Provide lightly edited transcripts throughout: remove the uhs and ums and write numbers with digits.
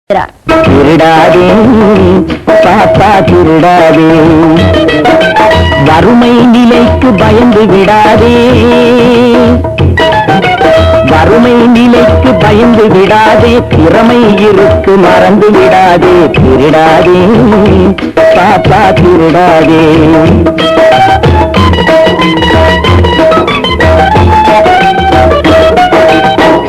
திருடாதே பாப்பா திருடாதே, வறுமை நிலைக்கு பயந்து விடாதே, வறுமை நிலைக்கு பயந்து விடாதே, திறமை இருக்கு மறந்து விடாதே, திருடாதே பாப்பா திருடாதே.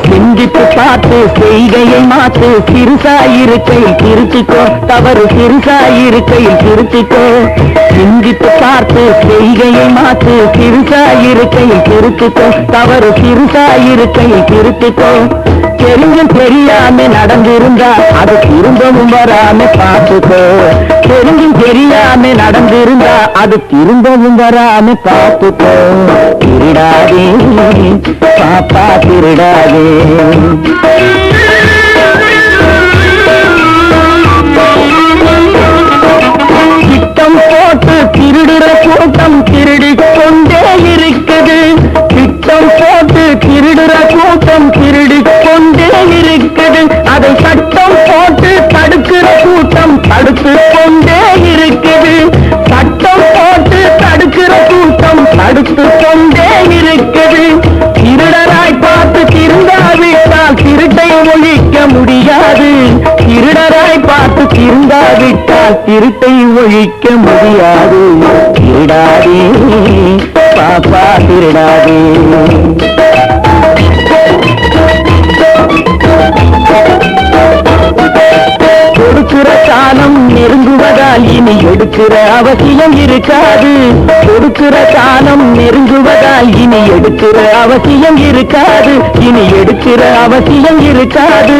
சிந்தித்து பார்த்து செய்கையை மாத்து, சிறுசாயிருக்கையில் திருத்திக்கோ, தவறு சிறுசாயிருக்கையில் திருத்திக்கோ. சிந்தித்து பார்த்து செய்கையை மாத்து, சிறுசாயிருக்கையில் திருத்திக்கோ, தவறு சிறுசாயிருக்கையில் திருத்திக்கோ. தெரிஞ்சும் தெரியாம நடந்திருந்தா அது திரும்பவும் வராம பார்த்துக்கோ. தெரிஞ்சும் தெரியாம நடந்திருந்தா அது திரும்பவும் வராம பார்த்துக்கோ. திருடாதே பாப்பா திருடாதே. திட்டம் போட்டு திருடுற கூட்டம் திருடிக் கொண்டே இருக்குது. திட்டம் போட்டு திருடுற கூட்டம் திருடிக் கொண்டே இருக்குது. அதை சட்டம் போட்டு தடுக்கிற கூட்டம் தடுத்து கொண்டே இருக்குது. சட்டம் போட்டு தடுக்கிற கூட்டம் தடுத்து கொண்டே இருக்குது. திருடராய் பார்த்து திருந்தாவிட்டால் திருட்டை ஒழிக்க முடியாது. திருடராய் பார்த்து திருந்தாவிட்டால் திருட்டை ஒழிக்க முடியாது. திருடாதே பாப்பா திருடாதே. கொடுக்கிற காலம் நெருங்குவதால் இனி எடுக்கிற அவசியம் இருக்காது. கொடுக்கிற காலம் நெருங்குவதால் இனி எடுக்கிற அவசியம் இருக்காது. இனி எடுக்கிற அவசியம் இருக்காது.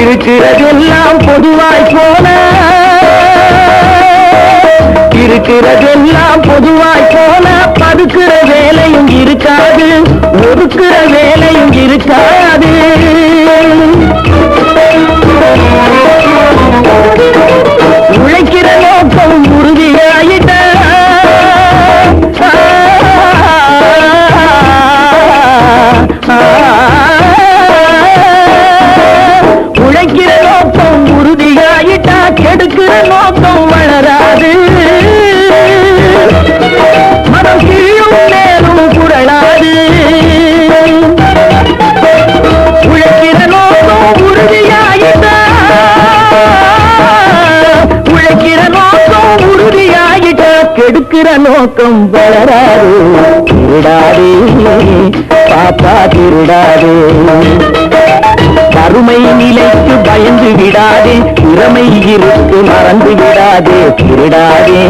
இருக்கிறதெல்லாம் பொதுவாய் போல, இருக்கிறதெல்லாம் பொதுவாய் போல, பதுக்கிற வேலையும் இருக்காது, ஒதுக்கிற வேலையும் இருக்காது. உழைக்கிற நோக்கம் உறுதியாயிட்ட, உழைக்கிற நோக்கம் உறுதியாயிட்டா கெடுக்கிற நோக்கம் வளராது. மனம் கீழும் மேலும் குரலாது. உழைக்கிற நோக்கம் உறுதியாயிட்டா, உழைக்கிற நோக்கம் உறுதியாயிட்ட கெடுக்கிற நோக்கம் வளராது. திருடாதே பாப்பா திருடாதே. வறுமை நிலைக்கு பயந்து விடாதே, திறமை இருக்கு மறந்து விடாதே, திருடாதே.